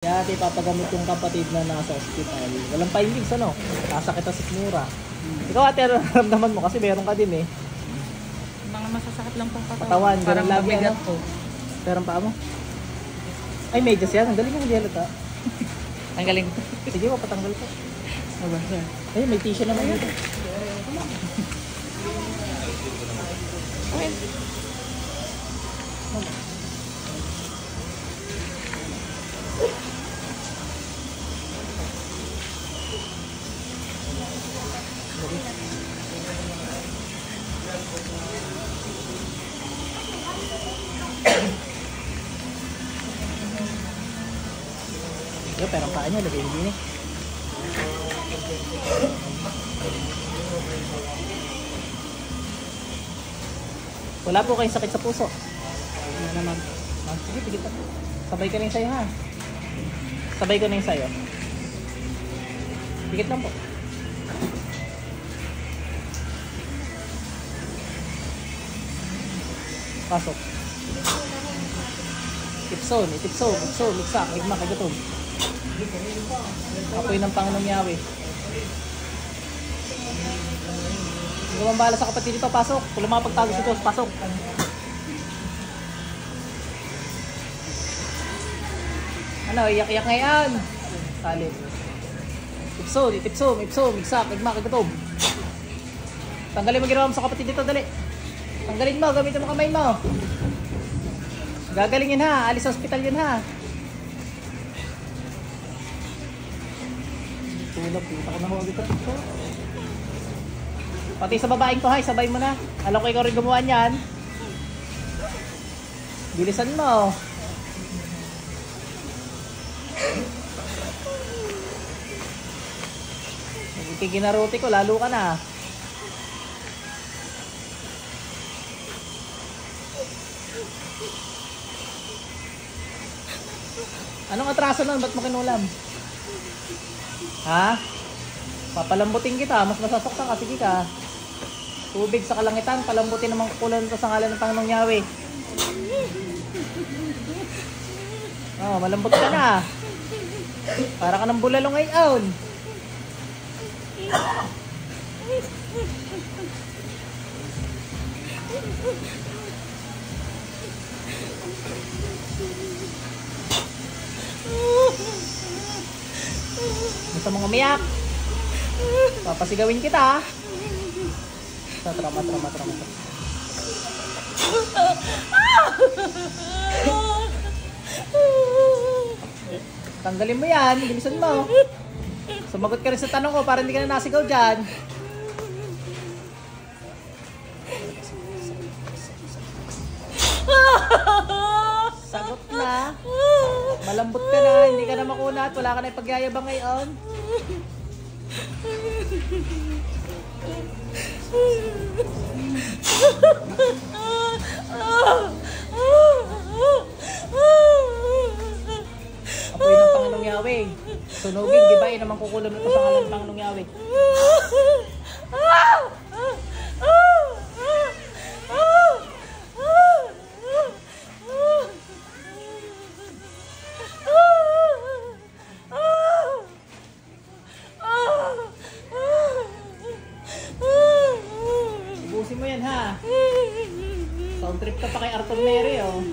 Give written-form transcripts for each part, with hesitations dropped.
Dati papagamot yung kapatid na nasa ospital. Walang findings ano? Nasakit ang sikmura. Ikaw ate, naramdaman mo kasi meron ka din eh. Mga masasakit lang pong Patawan, parang ganun lagi mabigat ano? po. Pero ang paa mo? Ay, medyas yan. Ang galing yung hindi halata. Ang galing. Sige mo, patanggal ko. Mabasa. Ay, may tissue naman dito. Yo, pero ang paa niya, lagay hindi eh. Wala po kayong sakit sa puso. Ano naman. Ah, sige, pigit ako. Sabay ka lang sa'yo ha. Sabay ko na yung sa'yo. Pigit lang po. Pasok. Ipson, iksak, igma, kagatom. Apoy ng Panginoong Yahweh. Hindi ko mambala sa kapatid dito, pasok. Kung mga pagtago si Diyos, pasok. Ano, iyak-iyak ngayon. Salit. Ipsom, igsak, igma, kagatom. Tanggalin mo ginawa mo sa kapatid dito, dali. Tanggalin mo, gamitin mo kamay mo. Gagalingin ha, alis sa ospital yun ha. Tulog, kita ko na huwag ito. Pati sa babaeng to ha, sabay mo na. Alam ko ikaw rin gumawa niyan. Bilisan mo. Ikiginaruti ko, lalo ka na. Anong atraso nun? Ba't mo kinulam? Ha? Papalambutin kita. Mas masasaktan ka. Sige ka. Tubig sa kalangitan. Palambutin naman kukulan ito sa ngalan ng Panginoong Yahweh. Oh, malambot ka na. Para ka ng bulalo ngayon. Gusto mong umiyak? Papasigawin kita. Trama. Tanggalin mo yan, bilisan mo. Sumagot ka rin sa tanong ko para hindi ka na nasigaw dyan. Sagot na. Malambot ka na, hindi ka na makunat, wala ka na ipagyayabang ngayon. Apoy ng Panginoong Yahweh. Sunugin, gibain naman kukulam nito sa ngalan ng Panginoong Yahweh. Ubusin mo yan ha. Sound trip ka pa kay Arthur Mary oh.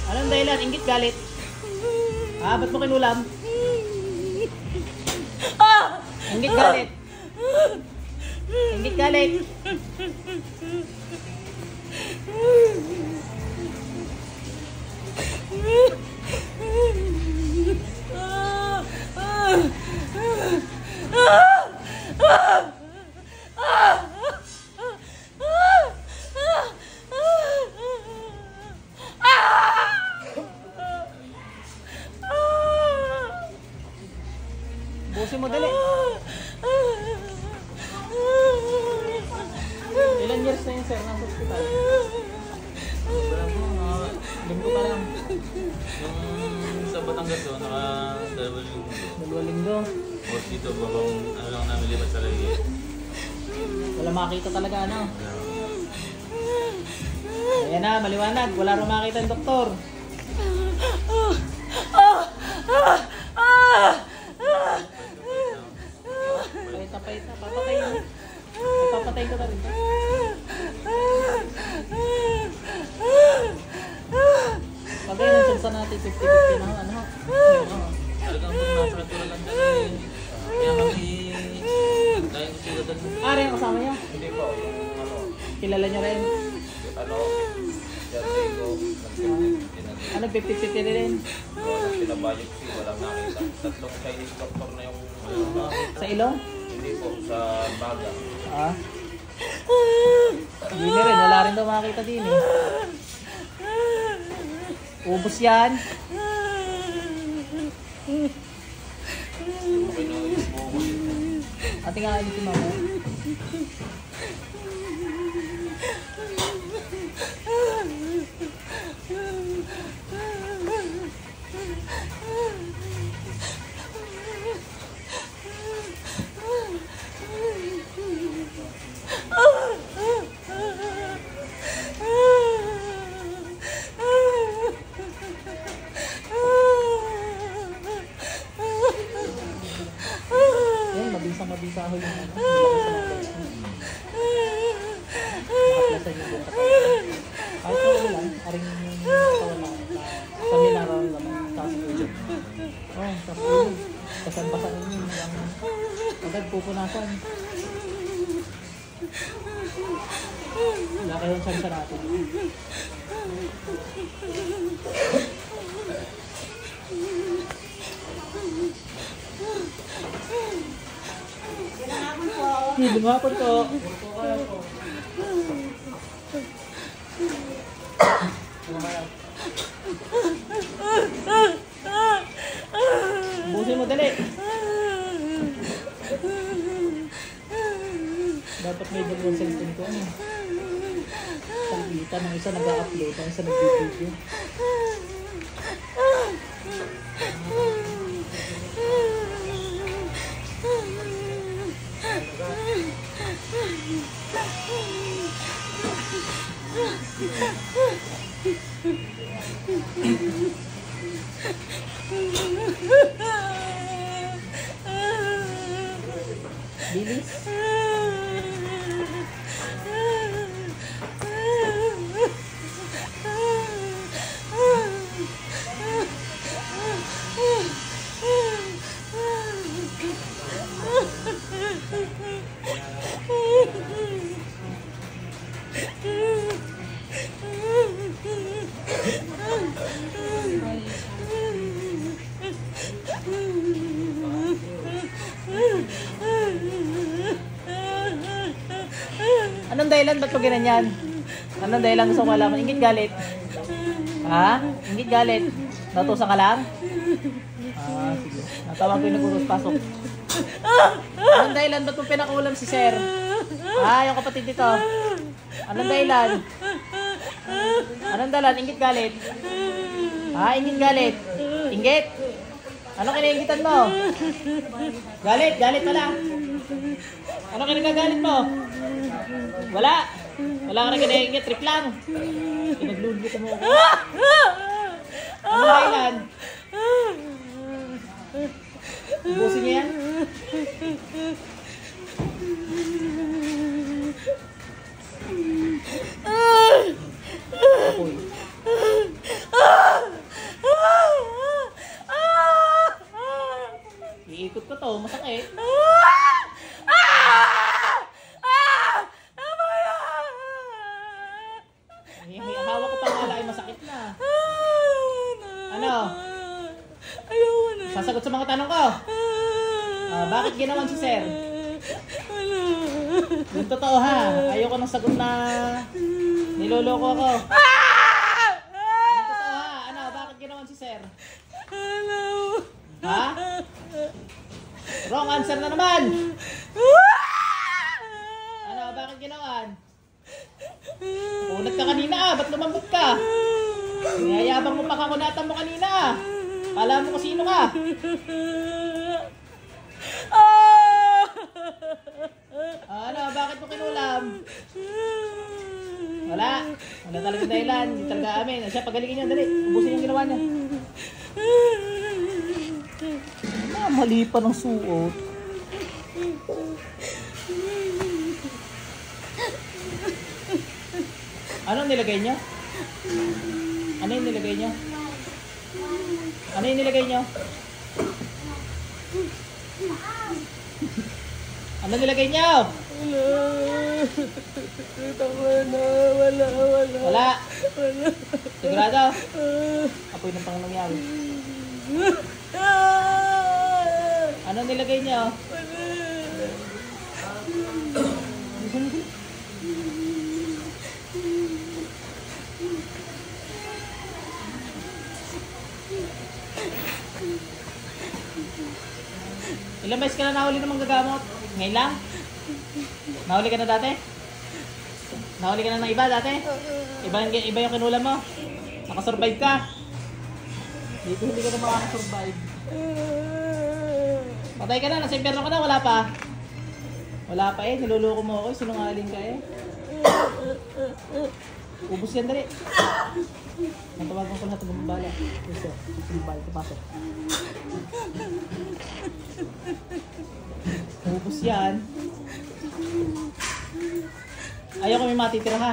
Anong dahilan? Inggit galit? Ha? Ba't mo kinulam? Inggit galit? Inggit galit? Busin mo dali. Ilan years na yun sir nasa hospital? Linggo pa lang. Yung sa Batangas doon, naka-double linggo. 2 linggo. Tapos dito, babang ano lang namin lipat sa lagi. Wala makita talaga ano. Ayan na, maliwanag. Wala rin makita ng doktor. Paita. Papatayin mo. Papatayin ko na rin. Pagay ng tsansa natin, 50-50 na. Ano? Talagang kung nasa natulalan ka eh. Kaya kami, dahil ko sila doon. Ari ang kasama niya? Hindi po, yung ano, Kilala niya rin? ano, Jericho, Ano, 50-50 rin? pinabiopsy, walang nakita. Tatlong Chinese doctor na yung Sa ilong? hindi po, sa baga. Ah. Hindi rin, wala rin daw makakita din eh. Ubus yan. Okay na yung buko dito. Ate nga ulit si mama. Yan, mabisa ako yung ano. Nakaplasan yung buka. Kahit sa ulan, aring yung katawan lang. Kami nararamdaman. Tapos ulo. Oh, tapos ulo. Basan-basan yun. Agad pupunasan. Wala kayong chance natin. Hindi hapon po. Busin mo dali. Dapat may dalawang cellphone ko. Ano? Salita ng isa nag-upload, ng isa nag-video. Bilis. Anong dahilan? Ba't ko ginanyan? Anong dahilan gusto ko malaman? Ingit galit? Ha? Ingit galit? Natusan ka lang? Ah, sige. Natawag ko yung nag-urus pasok. Anong dahilan? Ba't mo pinakulam si Sir? Ah, yung kapatid dito. Anong dahilan? Anong dahilan? Ingit galit? Ha? Ingit galit? Ingit? Ano kinaingitan mo? Galit? Galit pala? Ano kinagagalit mo? Wala. Wala ka na kinaingit. Trip lang. Pinaglulbit mo ako. Ano dahilan? Ubusin niya yan? Apoy. Iikot ko to. Masakit. Hawak ko pa nga ay masakit na. Ano? Ayoko na. Sasagot sa mga tanong ko. Bakit ginawan si Sir? Yung totoo ha. Ayoko ng sagot na niloloko ako. Yung totoo ha. Ano? Bakit ginawan si Sir? Ha? Wrong answer na naman. Ano? Bakit ginawan? Unat ka kanina ah. Ba't lumambot ka? Niyayabang mo pa kakunatan mo kanina ah. Kala mo kung sino ka. Ano? Bakit mo kinulam? Wala. Wala talaga dahilan. Hindi talaga amin. Siya, pagalingin niya. Dali. Ubusin yung ginawa niya. Mali pa ng suot. Anong nilagay niya? Ano yung nilagay niya? Ano yung nilagay niya? Ano nilagay niya? Wala. Sigurado? Apoy ng Panginoong Yahweh. Ano nilagay niya? Ilang beses ka na nahuli ng manggagamot? Ngayon lang? Nahuli ka na dati? Nahuli ka na ng iba dati? Iba yung kinulam mo? Nakasurvive ka? Dito hindi ka na makakasurvive. Patay ka na, nasa impyerno ka na, wala pa. Wala pa eh, niluloko mo ako, sinungaling ka eh. Ubus yan dali. Natawagan ko lahat ng gumabala. Gusto, gumabala, papasok. Ubus yan. Ayaw ko may matitira ha.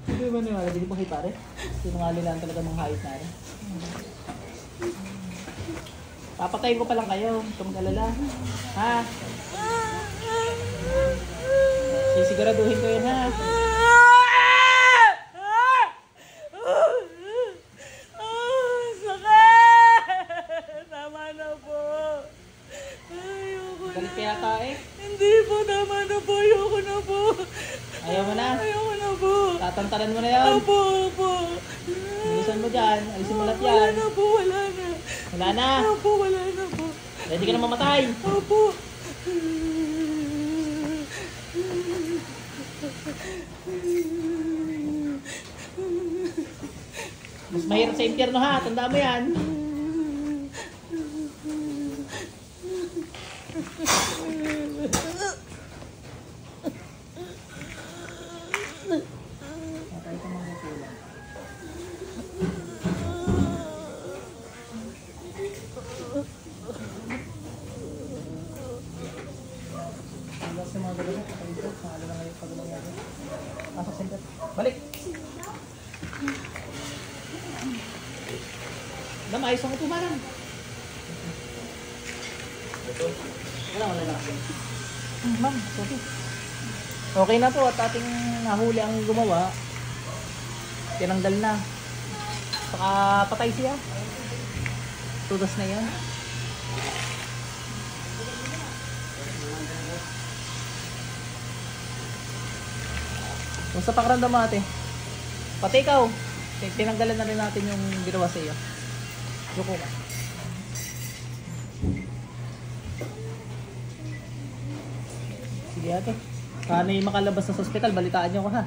Hindi ba niwala? Hindi mo kayo pare? Sinungaling lang talaga mga hayop na rin. Papatayin ko pa lang kayo. Huwag ka mag-alala. Ha? Sisiguraduhin ko yun ha. Tama na po. Ayoko na. Galit pa yata eh. Hindi po, tama na po. Ayoko na po. Ayaw mo na? Ayoko na po. Tatantaran mo na yan. Opo, opo. Bilisan mo dyan. Alisin mo lahat Wala yan. na po, wala na. Wala na. Opo, wala na po. Ready ka na mamatay. Opo. Mas mahirap sa impyerno ha. Tandaan mo yan. Patay ka mga kulang. Hanggang sa mga galagat, patay ito. Pangalan na ngayon pag nangyari. Pasok center. Balik! Alam, ayos ang ito parang. Wala lang. Ma'am, sorry. Okay na po at ating nahuli ang gumawa. Tinanggal na. Saka patay siya. Tudas na yan. Kung sa pakiramdam mo ate, pati ikaw, tinanggalan na rin natin yung ginawa sa iyo. Yuko ka. Sige ate. Paano yung makalabas sa ospital? Balitaan niyo ko ha.